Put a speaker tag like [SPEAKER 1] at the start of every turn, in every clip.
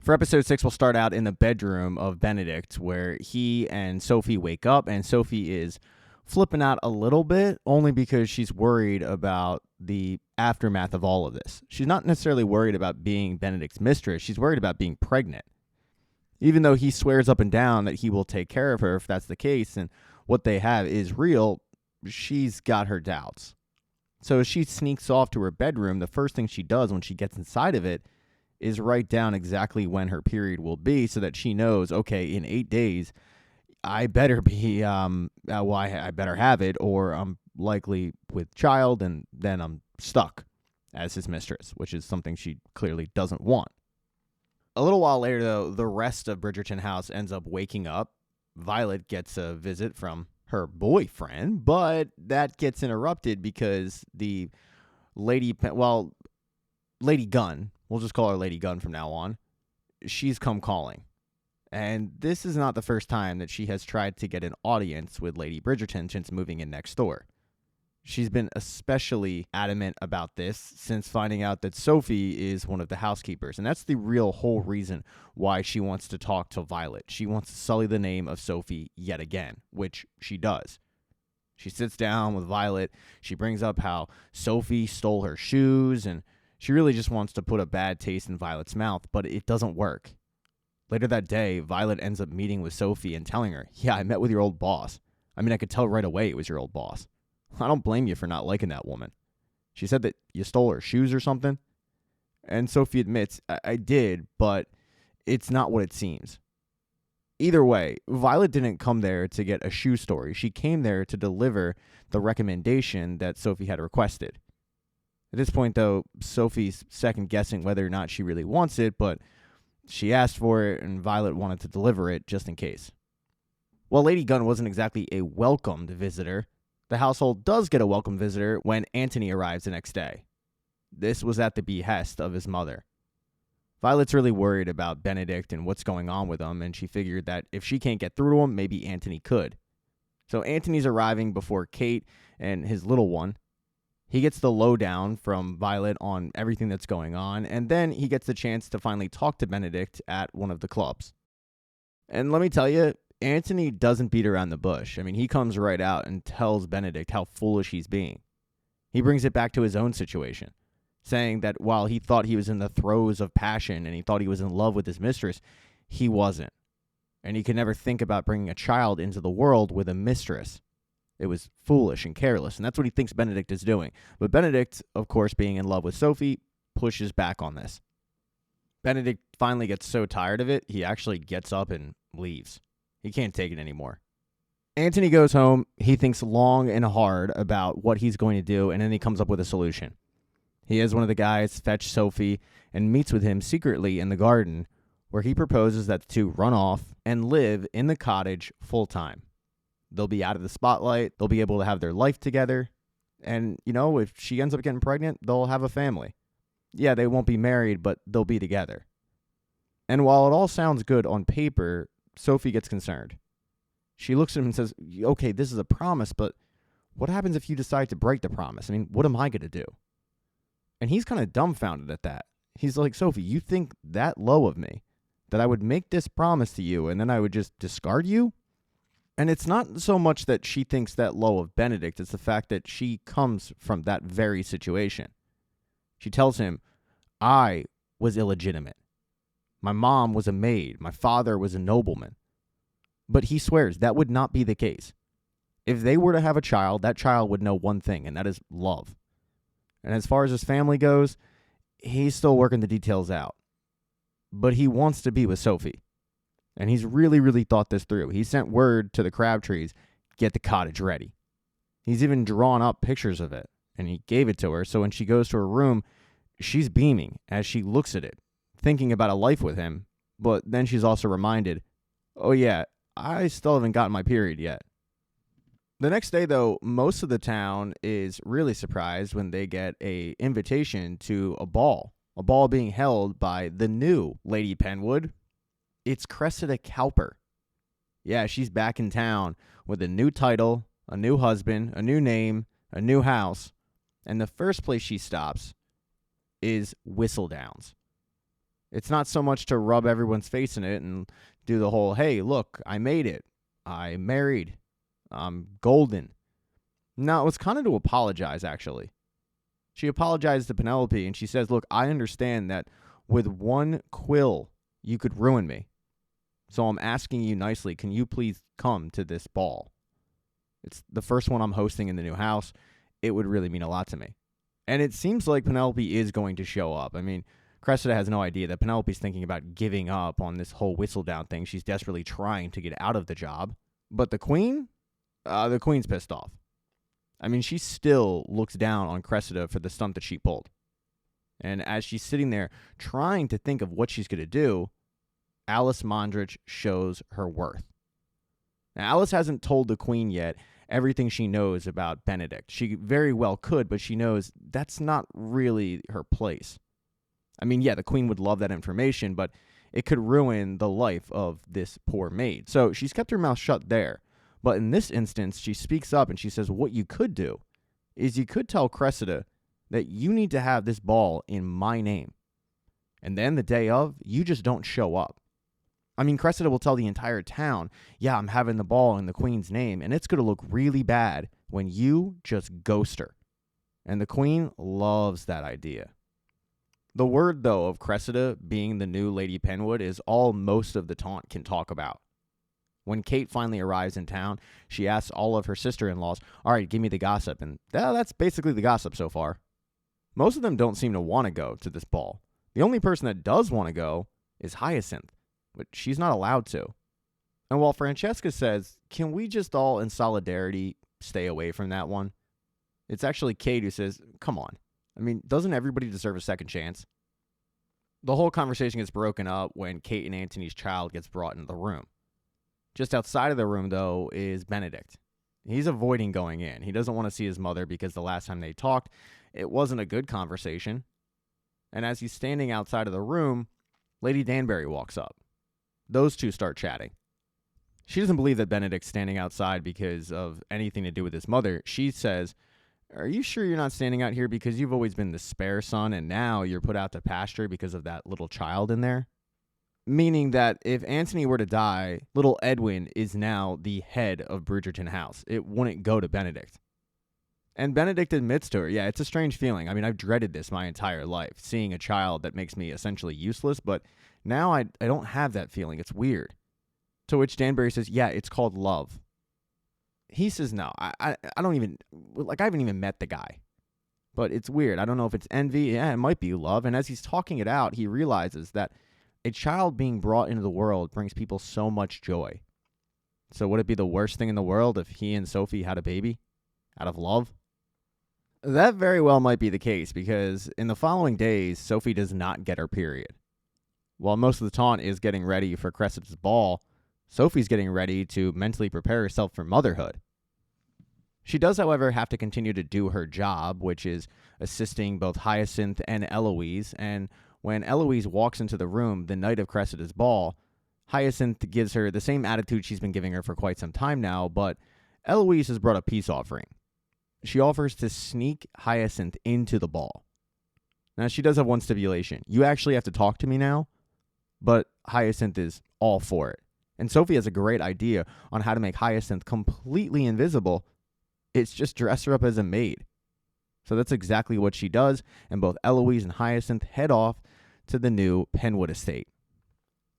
[SPEAKER 1] For episode 6, we'll start out in the bedroom of Benedict, where he and Sophie wake up, and Sophie is flipping out a little bit, only because she's worried about the aftermath of all of this. She's not necessarily worried about being Benedict's mistress. She's worried about being pregnant. Even though he swears up and down that he will take care of her if that's the case, and what they have is real, she's got her doubts. So as she sneaks off to her bedroom, the first thing she does when she gets inside of it is write down exactly when her period will be so that she knows, okay, in 8 days, I better be, I better have it, or I'm likely with child, and then I'm stuck as his mistress, which is something she clearly doesn't want. A little while later, though, the rest of Bridgerton House ends up waking up. Violet gets a visit from her boyfriend, but that gets interrupted because the Lady Gunn, we'll just call her Lady Gunn from now on, she's come calling. And this is not the first time that she has tried to get an audience with Lady Bridgerton since moving in next door. She's been especially adamant about this since finding out that Sophie is one of the housekeepers. And that's the real whole reason why she wants to talk to Violet. She wants to sully the name of Sophie yet again, which she does. She sits down with Violet. She brings up how Sophie stole her shoes, and she really just wants to put a bad taste in Violet's mouth, but it doesn't work. Later that day, Violet ends up meeting with Sophie and telling her, yeah, I met with your old boss. I mean, I could tell right away it was your old boss. I don't blame you for not liking that woman. She said that you stole her shoes or something. And Sophie admits, I did, but it's not what it seems. Either way, Violet didn't come there to get a shoe story. She came there to deliver the recommendation that Sophie had requested. At this point, though, Sophie's second-guessing whether or not she really wants it, but she asked for it, and Violet wanted to deliver it just in case. While Lady Gunn wasn't exactly a welcomed visitor, the household does get a welcome visitor when Antony arrives the next day. This was at the behest of his mother. Violet's really worried about Benedict and what's going on with him, and she figured that if she can't get through to him, maybe Antony could. So Antony's arriving before Kate and his little one. He gets the lowdown from Violet on everything that's going on, and then he gets the chance to finally talk to Benedict at one of the clubs. And let me tell you, Antony doesn't beat around the bush. I mean, he comes right out and tells Benedict how foolish he's being. He brings it back to his own situation, saying that while he thought he was in the throes of passion and he thought he was in love with his mistress, he wasn't. And he could never think about bringing a child into the world with a mistress. It was foolish and careless, and that's what he thinks Benedict is doing. But Benedict, of course, being in love with Sophie, pushes back on this. Benedict finally gets so tired of it, he actually gets up and leaves. He can't take it anymore. Antony goes home. He thinks long and hard about what he's going to do, and then he comes up with a solution. He has one of the guys fetch Sophie and meets with him secretly in the garden, where he proposes that the two run off and live in the cottage full time. They'll be out of the spotlight. They'll be able to have their life together. And, if she ends up getting pregnant, they'll have a family. Yeah, they won't be married, but they'll be together. And while it all sounds good on paper, Sophie gets concerned. She looks at him and says, okay, this is a promise, but what happens if you decide to break the promise? I mean, what am I going to do? And he's kind of dumbfounded at that. He's like, Sophie, you think that low of me, that I would make this promise to you and then I would just discard you? And it's not so much that she thinks that low of Benedict, it's the fact that she comes from that very situation. She tells him, I was illegitimate. My mom was a maid. My father was a nobleman. But he swears that would not be the case. If they were to have a child, that child would know one thing, and that is love. And as far as his family goes, he's still working the details out. But he wants to be with Sophie. And he's really, really thought this through. He sent word to the Crabtrees, get the cottage ready. He's even drawn up pictures of it, and he gave it to her, so when she goes to her room, she's beaming as she looks at it, thinking about a life with him, but then she's also reminded, oh yeah, I still haven't gotten my period yet. The next day, though, most of the town is really surprised when they get an invitation to a ball being held by the new Lady Penwood. It's Cressida Cowper. Yeah, she's back in town with a new title, a new husband, a new name, a new house, and the first place she stops is Whistledowns. It's not so much to rub everyone's face in it and do the whole, hey, look, I made it. I married. I'm golden. No, it was kind of to apologize, actually. She apologized to Penelope, and she says, look, I understand that with one quill, you could ruin me. So I'm asking you nicely, can you please come to this ball? It's the first one I'm hosting in the new house. It would really mean a lot to me. And it seems like Penelope is going to show up. I mean, Cressida has no idea that Penelope's thinking about giving up on this whole Whistledown thing. She's desperately trying to get out of the job. But the queen? The queen's pissed off. I mean, she still looks down on Cressida for the stunt that she pulled. And as she's sitting there trying to think of what she's going to do, Alice Mondrich shows her worth. Now, Alice hasn't told the queen yet everything she knows about Benedict. She very well could, but she knows that's not really her place. I mean, yeah, the queen would love that information, but it could ruin the life of this poor maid. So she's kept her mouth shut there. But in this instance, she speaks up and she says, what you could do is you could tell Cressida that you need to have this ball in my name. And then the day of, you just don't show up. I mean, Cressida will tell the entire town, yeah, I'm having the ball in the queen's name, and it's going to look really bad when you just ghost her. And the queen loves that idea. The word, though, of Cressida being the new Lady Penwood is all most of the taunt can talk about. When Kate finally arrives in town, she asks all of her sister-in-laws, all right, give me the gossip. And that's basically the gossip so far. Most of them don't seem to want to go to this ball. The only person that does want to go is Hyacinth, but she's not allowed to. And while Francesca says, can we just all in solidarity stay away from that one? It's actually Kate who says, come on. I mean, doesn't everybody deserve a second chance? The whole conversation gets broken up when Kate and Antony's child gets brought into the room. Just outside of the room, though, is Benedict. He's avoiding going in. He doesn't want to see his mother because the last time they talked, it wasn't a good conversation. And as he's standing outside of the room, Lady Danbury walks up. Those two start chatting. She doesn't believe that Benedict's standing outside because of anything to do with his mother. She says, are you sure you're not standing out here because you've always been the spare son and now you're put out to pasture because of that little child in there? Meaning that if Antony were to die, little Edwin is now the head of Bridgerton House. It wouldn't go to Benedict. And Benedict admits to her, yeah, it's a strange feeling. I mean, I've dreaded this my entire life, seeing a child that makes me essentially useless, but now I don't have that feeling. It's weird. To which Danbury says, yeah, it's called love. He says, no, I don't even, I haven't even met the guy. But it's weird. I don't know if it's envy. Yeah, it might be love. And as he's talking it out, he realizes that a child being brought into the world brings people so much joy. So would it be the worst thing in the world if he and Sophie had a baby out of love? That very well might be the case because in the following days, Sophie does not get her period. While most of the taunt is getting ready for Cressida's ball, Sophie's getting ready to mentally prepare herself for motherhood. She does, however, have to continue to do her job, which is assisting both Hyacinth and Eloise, and when Eloise walks into the room the night of Cressida's ball, Hyacinth gives her the same attitude she's been giving her for quite some time now, but Eloise has brought a peace offering. She offers to sneak Hyacinth into the ball. Now, she does have one stipulation. You actually have to talk to me now, but Hyacinth is all for it. And Sophie has a great idea on how to make Hyacinth completely invisible. It's just dress her up as a maid. So that's exactly what she does, and both Eloise and Hyacinth head off to the new Penwood estate.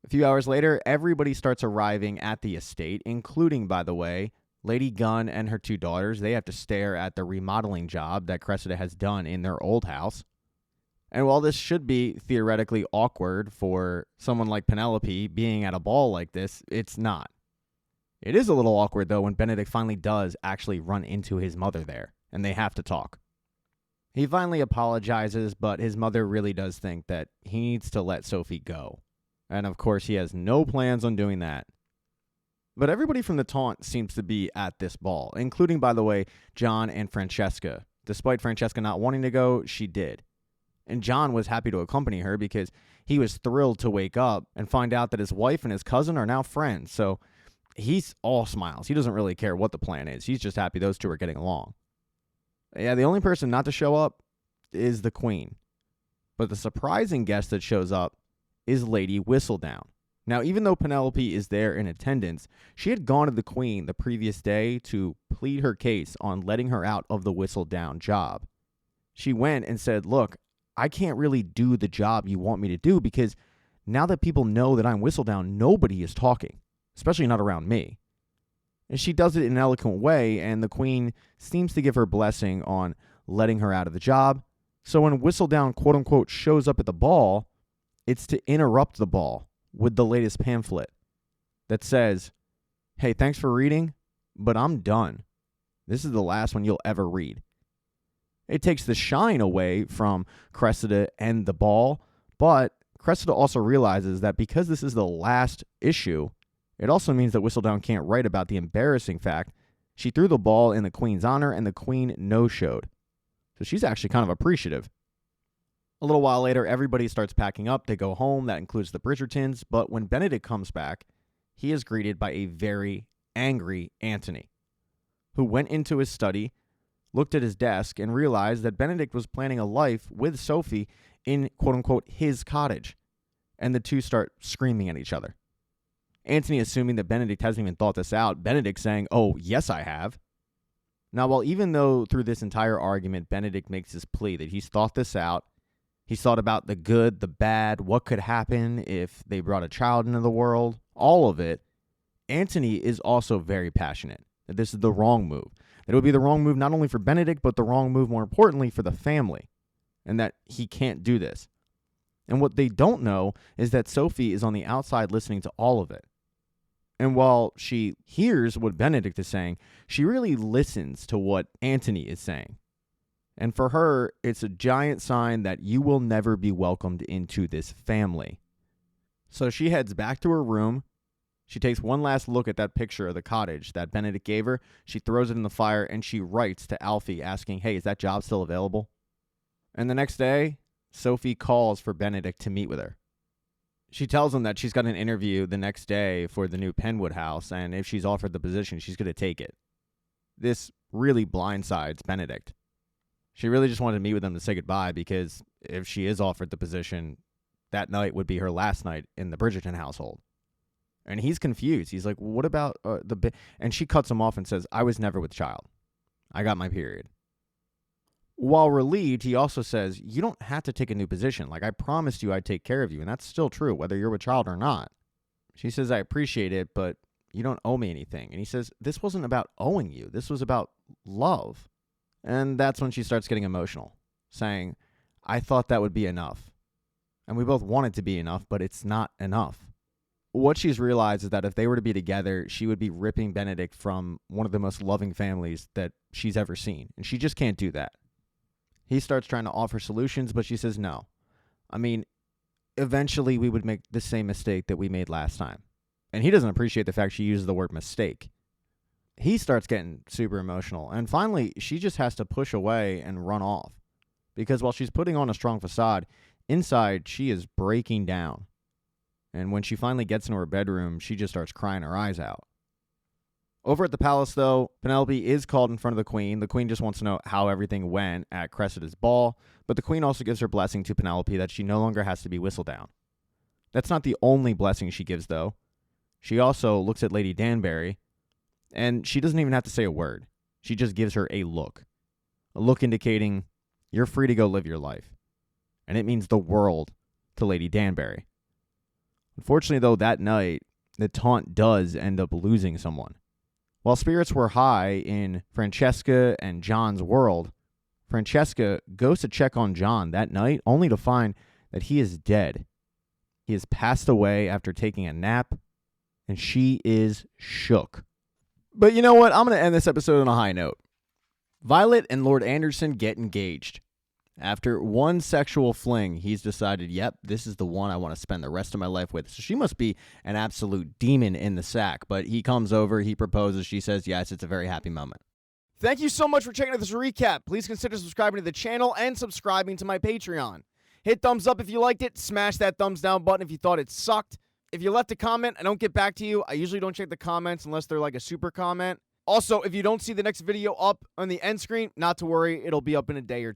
[SPEAKER 1] A few hours later, everybody starts arriving at the estate, including, by the way, Lady Gunn and her two daughters. They have to stare at the remodeling job that Cressida has done in their old house. And while this should be theoretically awkward for someone like Penelope being at a ball like this, it's not. It is a little awkward, though, when Benedict finally does actually run into his mother there, and they have to talk. He finally apologizes, but his mother really does think that he needs to let Sophie go. And of course, he has no plans on doing that. But everybody from the taunt seems to be at this ball, including, by the way, John and Francesca. Despite Francesca not wanting to go, she did. And John was happy to accompany her because he was thrilled to wake up and find out that his wife and his cousin are now friends. So he's all smiles. He doesn't really care what the plan is. He's just happy those two are getting along. Yeah, the only person not to show up is the Queen. But the surprising guest that shows up is Lady Whistledown. Now, even though Penelope is there in attendance, she had gone to the Queen the previous day to plead her case on letting her out of the Whistledown job. She went and said, look, I can't really do the job you want me to do because now that people know that I'm Whistledown, nobody is talking, especially not around me. And she does it in an eloquent way, and the Queen seems to give her blessing on letting her out of the job. So when Whistledown, quote-unquote, shows up at the ball, it's to interrupt the ball with the latest pamphlet that says, hey, thanks for reading, but I'm done. This is the last one you'll ever read. It takes the shine away from Cressida and the ball, but Cressida also realizes that because this is the last issue, it also means that Whistledown can't write about the embarrassing fact she threw the ball in the Queen's honor and the Queen no-showed. So she's actually kind of appreciative. A little while later, everybody starts packing up. They go home. That includes the Bridgertons. But when Benedict comes back, he is greeted by a very angry Antony, who went into his study, looked at his desk, and realized that Benedict was planning a life with Sophie in, quote-unquote, his cottage. And the two start screaming at each other. Antony assuming that Benedict hasn't even thought this out. Benedict saying, oh, yes, I have. Now, while even though through this entire argument, Benedict makes his plea that he's thought this out, he's thought about the good, the bad, what could happen if they brought a child into the world, all of it, Antony is also very passionate that this is the wrong move. That it would be the wrong move not only for Benedict, but the wrong move, more importantly, for the family, and that he can't do this. And what they don't know is that Sophie is on the outside listening to all of it. And while she hears what Benedict is saying, she really listens to what Antony is saying. And for her, it's a giant sign that you will never be welcomed into this family. So she heads back to her room. She takes one last look at that picture of the cottage that Benedict gave her. She throws it in the fire, and she writes to Alfie asking, hey, is that job still available? And the next day, Sophie calls for Benedict to meet with her. She tells him that she's got an interview the next day for the new Penwood house, and if she's offered the position, she's going to take it. This really blindsides Benedict. She really just wanted to meet with him to say goodbye because if she is offered the position, that night would be her last night in the Bridgerton household. And he's confused. He's like, what about And she cuts him off and says, I was never with child. I got my period. While relieved, he also says, you don't have to take a new position. Like, I promised you I'd take care of you, and that's still true, whether you're with child or not. She says, I appreciate it, but you don't owe me anything. And he says, this wasn't about owing you. This was about love. And that's when she starts getting emotional, saying, I thought that would be enough. And we both want it to be enough, but it's not enough. What she's realized is that if they were to be together, she would be ripping Benedict from one of the most loving families that she's ever seen. And she just can't do that. He starts trying to offer solutions, but she says no. I mean, eventually we would make the same mistake that we made last time. And he doesn't appreciate the fact she uses the word mistake. He starts getting super emotional. And finally, she just has to push away and run off. Because while she's putting on a strong facade, inside she is breaking down. And when she finally gets into her bedroom, she just starts crying her eyes out. Over at the palace, though, Penelope is called in front of the Queen. The Queen just wants to know how everything went at Cressida's ball, but the Queen also gives her blessing to Penelope that she no longer has to be Whistledown. That's not the only blessing she gives, though. She also looks at Lady Danbury, and she doesn't even have to say a word. She just gives her a look indicating you're free to go live your life. And it means the world to Lady Danbury. Unfortunately, though, that night, the taunt does end up losing someone. While spirits were high in Francesca and John's world, Francesca goes to check on John that night only to find that he is dead. He has passed away after taking a nap, and she is shook. But you know what? I'm going to end this episode on a high note. Violet and Lord Anderson get engaged. After one sexual fling, he's decided, yep, this is the one I want to spend the rest of my life with. So she must be an absolute demon in the sack. But he comes over, he proposes, she says yes, it's a very happy moment. Thank you so much for checking out this recap. Please consider subscribing to the channel and subscribing to my Patreon. Hit thumbs up if you liked it. Smash that thumbs down button if you thought it sucked. If you left a comment, I don't get back to you. I usually don't check the comments unless they're like a super comment. Also, if you don't see the next video up on the end screen, not to worry, it'll be up in a day or two.